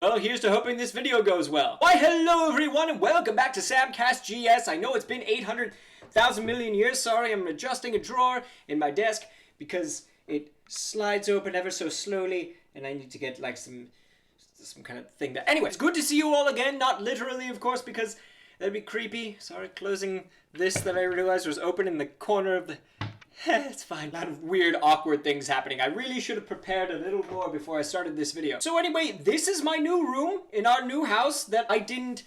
Well, here's to hoping this video goes well. Why, hello everyone, and welcome back to SamCastGS. I know it's been 800,000 million years. Sorry, I'm adjusting a drawer in my desk because it slides open ever so slowly, and I need to get like some kind of thing that... Anyway, it's good to see you all again. Not literally, of course, because that'd be creepy. Sorry, closing this that I realized was open in the corner of the... It's fine. A lot of weird, awkward things happening. I really should have prepared a little more before I started this video. So anyway, this is my new room in our new house that I didn't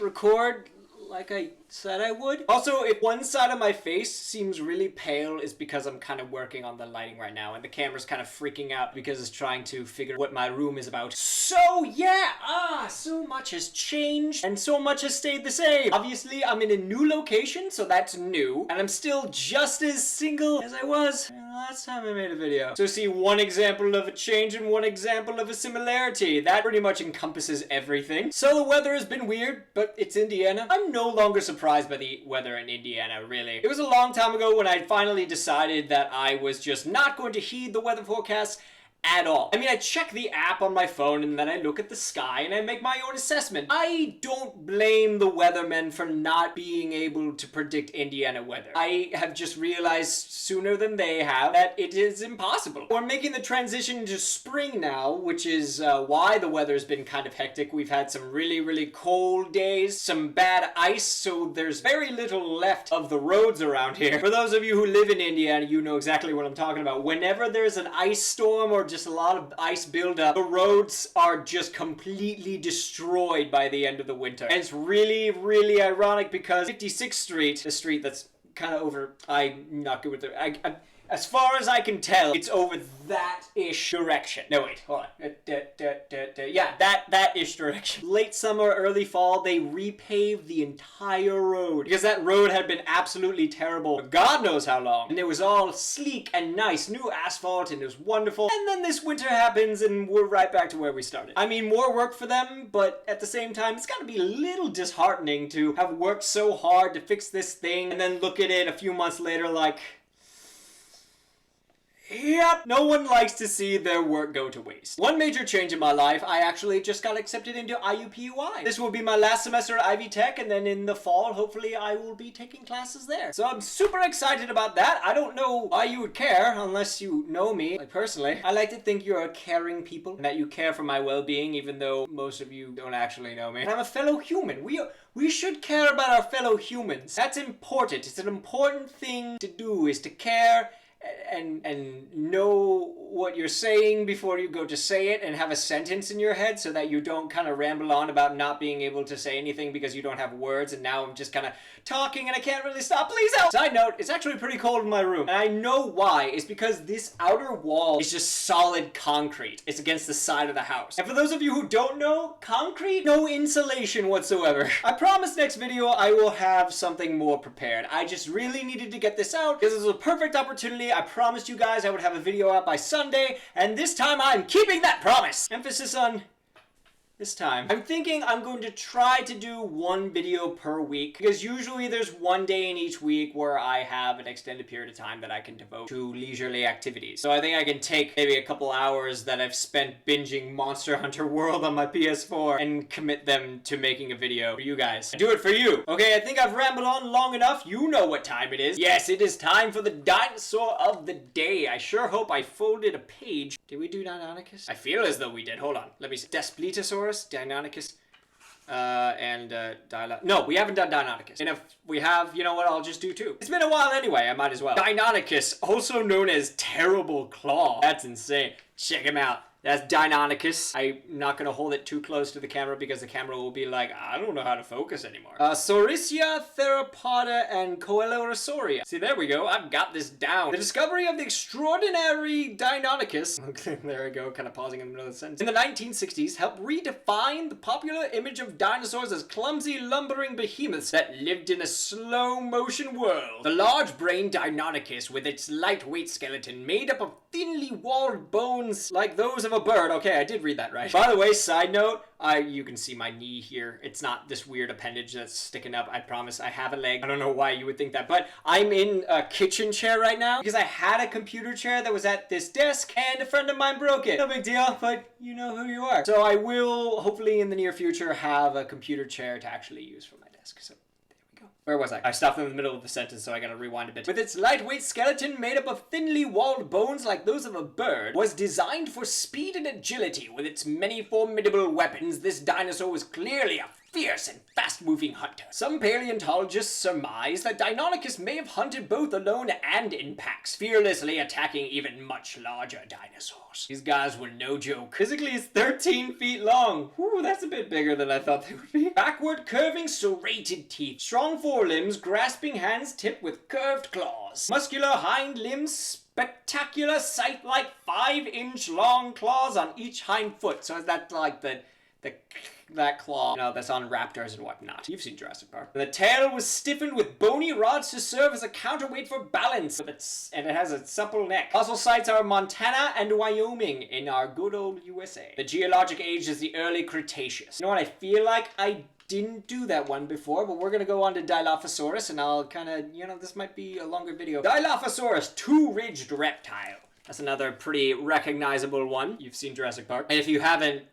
record like I said I would. Also, if one side of my face seems really pale, it's because I'm kind of working on the lighting right now, and the camera's kind of freaking out because it's trying to figure what my room is about. So yeah, so much has changed and so much has stayed the same. Obviously, I'm in a new location, so that's new, and I'm still just as single as I was last time I made a video. So see one example of a change and one example of a similarity. That pretty much encompasses everything. So the weather has been weird, but it's Indiana. I'm no longer surprised by the weather in Indiana, really. It was a long time ago when I finally decided that I was just not going to heed the weather forecast at all. I mean, I check the app on my phone and then I look at the sky and I make my own assessment. I don't blame the weathermen for not being able to predict Indiana weather. I have just realized sooner than they have that it is impossible. We're making the transition to spring now, which is why the weather's been kind of hectic. We've had some really, really cold days, some bad ice, so there's very little left of the roads around here. For those of you who live in Indiana, you know exactly what I'm talking about. Whenever there's an ice storm or just a lot of ice buildup, the roads are just completely destroyed by the end of the winter. And it's really, really ironic because 56th Street, the street that's kind of over, I'm not good with it. As far as I can tell, it's over that-ish direction. No, wait, hold on. Yeah, that-ish direction. Late summer, early fall, they repaved the entire road because that road had been absolutely terrible for God knows how long. And it was all sleek and nice, new asphalt, and it was wonderful. And then this winter happens and we're right back to where we started. I mean, more work for them, but at the same time, it's gotta be a little disheartening to have worked so hard to fix this thing and then look at it a few months later like... Yep, no one likes to see their work go to waste. One major change in my life, I actually just got accepted into IUPUI. This will be my last semester at Ivy Tech, and then in the fall, hopefully I will be taking classes there. So I'm super excited about that. I don't know why you would care, unless you know me, like personally. I like to think you're a caring people, and that you care for my well-being, even though most of you don't actually know me. And I'm a fellow human. We should care about our fellow humans. That's important. It's an important thing to do, is to care and know what you're saying before you go to say it, and have a sentence in your head so that you don't kind of ramble on about not being able to say anything because you don't have words, and now I'm just kind of talking and I can't really stop. Please help! Side note, it's actually pretty cold in my room, and I know why. It's because this outer wall is just solid concrete. It's against the side of the house. And for those of you who don't know, concrete, no insulation whatsoever. I promise next video I will have something more prepared. I just really needed to get this out because it was a perfect opportunity. I promised you guys I would have a video out by Sunday, and this time I'm keeping that promise. Emphasis on this time. I'm thinking I'm going to try to do one video per week, because usually there's one day in each week where I have an extended period of time that I can devote to leisurely activities. So I think I can take maybe a couple hours that I've spent binging Monster Hunter World on my PS4 and commit them to making a video for you guys. I do it for you. Okay, I think I've rambled on long enough. You know what time it is. Yes, it is time for the dinosaur of the day. I sure hope I folded a page. Did we do Deinonychus? I feel as though we did. Hold on. Let me see. Daspletosaurus, Deinonychus, no, we haven't done Deinonychus. And if we have, you know what, I'll just do two. It's been a while anyway, I might as well. Deinonychus, also known as Terrible Claw. That's insane. Check him out. That's Deinonychus. I'm not going to hold it too close to the camera because the camera will be like, I don't know how to focus anymore. Saurischia, Theropoda, and Coelurosauria. See, there we go. I've got this down. The discovery of the extraordinary Deinonychus. Okay, there we go. Kind of pausing in the middle of the sentence. In the 1960s, helped redefine the popular image of dinosaurs as clumsy, lumbering behemoths that lived in a slow-motion world. The large-brained Deinonychus, with its lightweight skeleton made up of thinly walled bones like those of a a bird. Okay, I did read that right. By the way, side note, you can see my knee here. It's not this weird appendage that's sticking up. I promise I have a leg. I don't know why you would think that, but I'm in a kitchen chair right now because I had a computer chair that was at this desk and a friend of mine broke it. No big deal, but you know who you are. So I will, hopefully in the near future, have a computer chair to actually use for my desk. So where was I? I stopped in the middle of the sentence, so I gotta rewind a bit. With its lightweight skeleton made up of thinly walled bones like those of a bird, was designed for speed and agility. With its many formidable weapons, this dinosaur was clearly a fierce and fast-moving hunter. Some paleontologists surmise that Deinonychus may have hunted both alone and in packs, fearlessly attacking even much larger dinosaurs. These guys were no joke. Physically, it's 13 feet long. Whew, that's a bit bigger than I thought they would be. Backward curving serrated teeth, strong forelimbs, grasping hands tipped with curved claws, muscular hind limbs, spectacular sight-like 5-inch long claws on each hind foot. So is that like that claw, you know, that's on raptors and whatnot. You've seen Jurassic Park. The tail was stiffened with bony rods to serve as a counterweight for balance, and it has a supple neck. Fossil sites are Montana and Wyoming in our good old USA. The geologic age is the early Cretaceous. You know what, I feel like I didn't do that one before, but we're gonna go on to Dilophosaurus, and I'll kind of, you know, this might be a longer video. Dilophosaurus, two-ridged reptile. That's another pretty recognizable one. You've seen Jurassic Park. And if you haven't,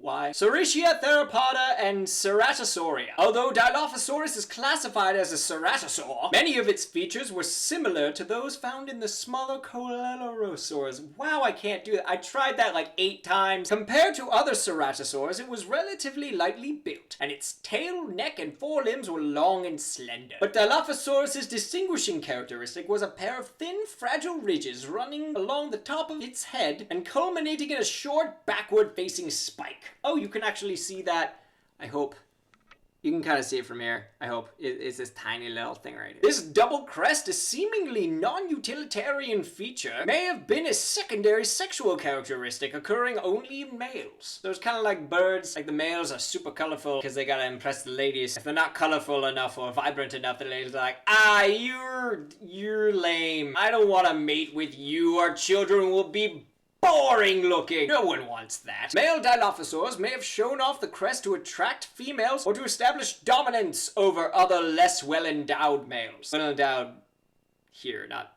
why? Saurischia, Theropoda, and Ceratosauria. Although Dilophosaurus is classified as a ceratosaur, many of its features were similar to those found in the smaller Coelurosaurs. Wow, I can't do that. I tried that like 8 times. Compared to other ceratosaurs, it was relatively lightly built, and its tail, neck, and forelimbs were long and slender. But Dilophosaurus's distinguishing characteristic was a pair of thin, fragile ridges running along the top of its head and culminating in a short, backward-facing spike. Oh, you can actually see that, I hope. You can kind of see it from here, I hope. It's this tiny little thing right here. This double crest, a seemingly non-utilitarian feature, may have been a secondary sexual characteristic occurring only in males. So it's kind of like birds, like the males are super colorful because they gotta impress the ladies. If they're not colorful enough or vibrant enough, the ladies are like, you're lame. I don't want to mate with you. Our children will be boring looking. No one wants that. Male Dilophosaurs may have shown off the crest to attract females or to establish dominance over other less well-endowed males. Well-endowed here, not,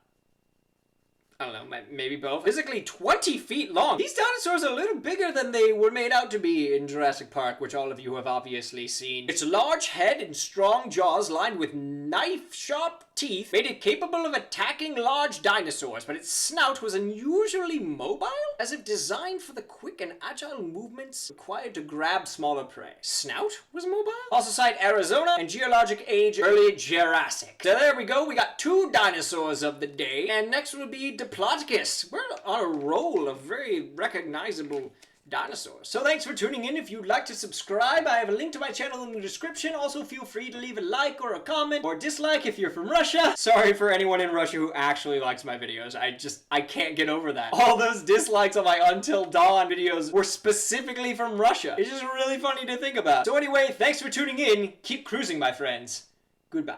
I don't know, maybe both. Physically 20 feet long. These dinosaurs are a little bigger than they were made out to be in Jurassic Park, which all of you have obviously seen. Its large head and strong jaws lined with knife-sharp teeth made it capable of attacking large dinosaurs, but its snout was unusually mobile, as if designed for the quick and agile movements required to grab smaller prey. Snout was mobile? Fossil site Arizona, and geologic age early Jurassic. So there we go, we got 2 dinosaurs of the day, and next will be Diplodocus. We're on a roll of very recognizable dinosaurs. So thanks for tuning in. If you'd like to subscribe, I have a link to my channel in the description. Also feel free to leave a like or a comment or dislike if you're from Russia. Sorry for anyone in Russia who actually likes my videos. I can't get over that. All those dislikes on my Until Dawn videos were specifically from Russia. It's just really funny to think about. So anyway, thanks for tuning in. Keep cruising, my friends. Goodbye.